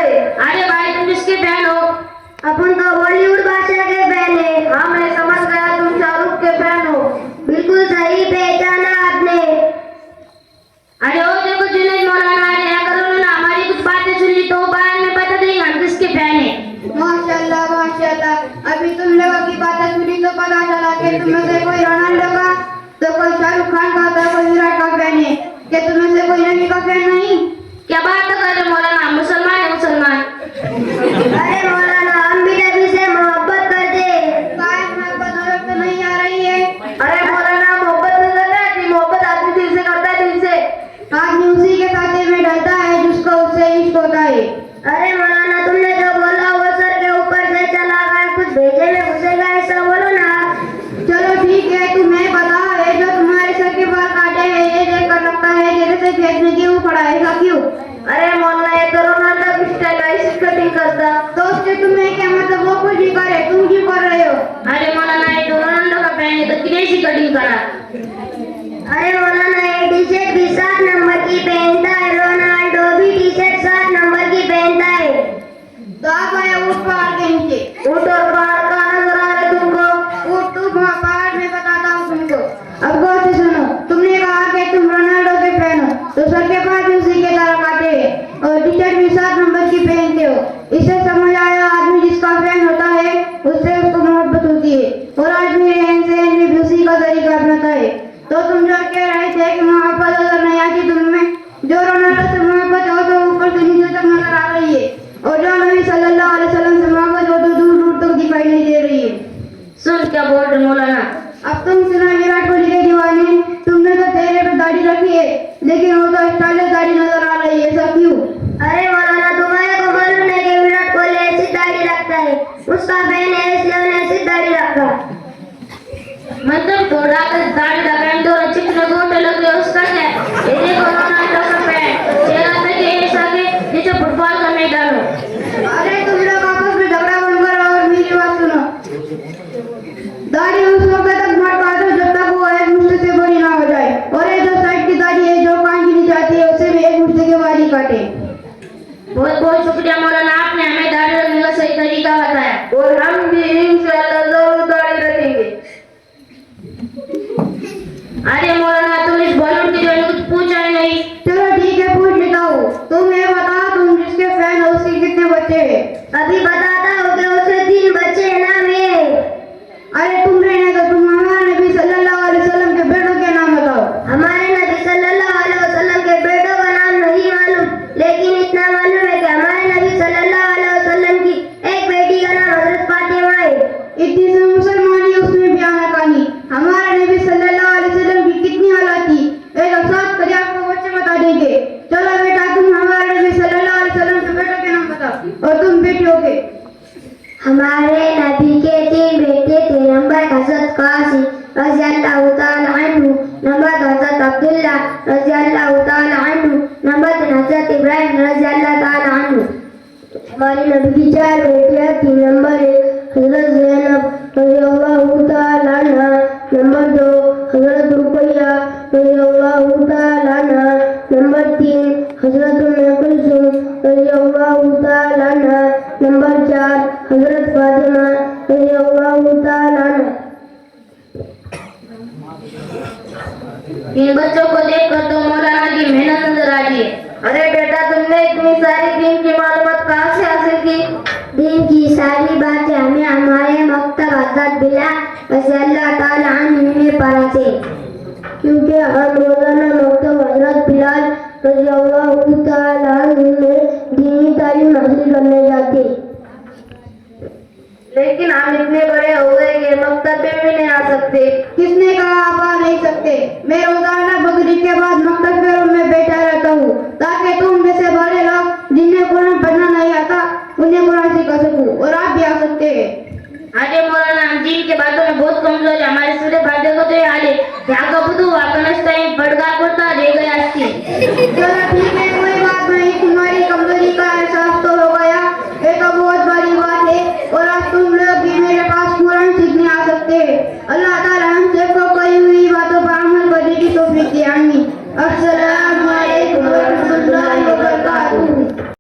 गए। अरे भाई तुम किसके फैन हो? अपन तो बॉलीवुड भाषा के फैन है। हाँ मैं समझ गया तुम शाहरुख के फैन हो। बिल्कुल सही पहचाना आपने। अरे ओ देखो जुनैद मौलाना आ रहे हैं, अगर उन्होंने हमारी कुछ बातें सुन ली तो वो बाद में बता देंगे हम किसके फैन हैं। माशाल्लाह माशाल्लाह। अभी तुम लोगों की बातें सुनी तो पता चला कि तुम में से कोई रोनाल्डो का, तो कोई शाहरुख खान का, तो कोई विराट का फैन है। क्या तुम में से कोई नबी का फैन नहीं? क्या बात कर रहे मौलाना, हम मुसलमान है मुसलमान। अरे मौलाना हम भी नबी से मोहब्बत करते हैं। काश मोहब्बत नजर तो नहीं आ रही है। अरे मौलाना मोहब्बत नजर नहीं आती, मोहब्बत आदमी दिल से करता है, दिल से। आदमी उसी के खाते में डरता है जिसको उससे इश्क होता है। अरे मौलाना तुमने जो बोला वो सर के ऊपर से चला गया, कुछ भेजे में घुसेगा, ऐसा बोलो ना। चलो ठीक है, तुम्हें पता है जो तुम्हारे सर के बाल काटे हैं ये देखकर लगता है जैसे खेत में गेहूं पड़ा है, ऐसा क्यों? अरे मौलाना ये तो रोनाल्डो की स्टाइल ऐसी कटिंग करता। तो उससे तुम्हें क्या मतलब? वो कुछ भी करे, तुम क्यों कर रहे हो? अरे मौलाना ये तो रोनाल्डो का फैन है तो किसी कटिंग करा। अरे मौलाना ये टी शर्ट भी 7 नंबर की पहनता है, रोनाल्डो भी टी शर्ट 7 नंबर की पहनता है। तो आप आए ऊट पहाड़ के नीचे। ऊँट और पहाड़ का नजर आ रहा है तुमको? ऊट तो पहाड़ में बताता हूँ तुमको। अब गौर से सुनो, तुमने कहा कि तुम रोनाल्डो के फैन हो, तो सर के पास भी उसी के तरह काटे हैं और टी शर्ट भी 7 नंबर की पहनते हो। इससे समझ आया आदमी जिसका फैन होता है उससे उसको मोहब्बत होती है और आदमी रहन सहन में भी उसी का तरीका अपनाता है। तो तुम जो कह रहे थे कि मोहब्बत अगर नहीं आती तुम में, जो रोनाल्डो से मोहब्बत हो तो ऊपर से नीचे तक नजर आ रही है, और जो नबी सल्लल्लाहु अलैहि वसल्लम से मोहब्बत हो तो दूर दूर तक दिखाई नहीं दे रही है। सुन क्या बोल रहे मौलाना। अब तुम सुना विराट कोहली के दीवाने, तुमने तो चेहरे पे दाढ़ी रखी है लेकिन वो तो स्टाइलिश दाढ़ी नजर आ रही है, ऐसा क्यों? अरे मौलाना तुम्हारे को मालूम है कि विराट कोहली ऐसी दाढ़ी रखता है, उसका फैन है इसलिए उसने ऐसी दाढ़ी रखा। मतलब थोड़ा दाढ़ी लगाएं तो चिकने गोटे लग रहे उसका क्या? ये देखो रोनाल्डो का फैन चेहरा पे के ऐसा के जैसे फुटबॉल का मैदान हो। अरे तुम लोग आपस में झगड़ा बंद करो और मेरी बात सुनो। दाढ़ी उस वक्त तक मत काटो जब तक वो एक मुश्त से बड़ी ना हो जाए, और ये जो साइड की दाढ़ी है जो कान की नीचे आती है उसे भी एक मुश्त के बाद ही काटे। बहुत बहुत शुक्रिया मौलाना, आपने हमें दाढ़ी रखने का सही तरीका बताया और हम भी इंशाल्लाह जरूर दाढ़ी रखेंगे। अरे मौलाना तुम इस बॉलीवुड की जो कुछ पूछा ही नहीं। चलो ठीक है पूछ लेता हूँ। तुम ये बताओ तुम जिसके फैन हो उसके कितने बच्चे हैं? अभी बताता हूँ कि उसके 3 बच्चे हैं ना मैं। अरे तुम रहने दो, तुम हमारे नबी सल्लल्लाहु अलैहि वसल्लम के बेटों के नाम बताओ। हमारे नबी सल्लल्लाहु अलैहि वसल्लम के बेटों का नाम नहीं मालूम, लेकिन इतना मालूम है कि हमारे नबी सल्लल्लाहु अलैहि वसल्लम की एक बेटी का नाम हजरत फातिमा है। इतनी से मुसलमानी उसमें भी आनाकानी। हमारे नबी सल्लल्लाहु अलैहि वसल्लम की कितनी औलाद थी एक साथ करिए आपको बच्चे बता देंगे। चलो बेटा तुम हमारे नबी सल्लल्लाहु अलैहि वसल्लम के बेटों के नाम बताओ और तुम बेटियों के। हमारे नबी के 3 बेटे थे। नंबर हजरत कासिम रज़ियल्लाहु ताला अन्हु, नंबर हजरत अब्दुल्ला रज़ियल्लाहु ताला अन्हु, नंबर हजरत इब्राहिम रज़ियल्लाहु ताला अन्हु। हमारे नबी की 4 बेटियां थी। नंबर 1 हजरत ज़ैनब रज़ियल्लाहु ताला अन्हा, नंबर 2 हजरत रुकैया रज़ियल्लाहु ताला अन्हा, नंबर 3 हजरत उम्मे कुलसूम रज़ियल्लाहु ताला अन्हा, नंबर 4 हजरत फातिमा रज़ियल्लाहु ताला अन्हा। इन बच्चों को देखकर तो मौलाना की मेहनत नजर आ रही है। अरे बेटा तुमने इतनी सारी दीन की मालूमात कहाँ से हासिल की? दीन की सारी बातें हमें हमारे मकतब हजरत बिलाल रज़ियल्लाहु ताला अन्हु में पढ़ा थे, क्योंकि हम रोजाना मकतब हजरत बिलाल रज़ियल्लाहु ताला अन्हु में दीनी तालीम हासिल करने जाते। लेकिन हम इतने बड़े हो गए कि मकतब में भी नहीं आ सकते। किसने कहा आप आ नहीं सकते? मैं रोजाना बकरीद के बाद मकतब के रूम में बैठा रहता हूँ ताकि तुम जैसे बड़े लोग जिन्हें कुरान पढ़ना नहीं आता उन्हें कुरान सिखा सकूं और आप भी आ सकते हैं। अरे मौलाना हम दीन के बातों में बहुत कमजोर है, हमारे सूर्य भाग्य को तो ये हाल है। यहाँ का बुधू वाकनस्ता पड़गा पड़ता रह गया। चलो ठीक है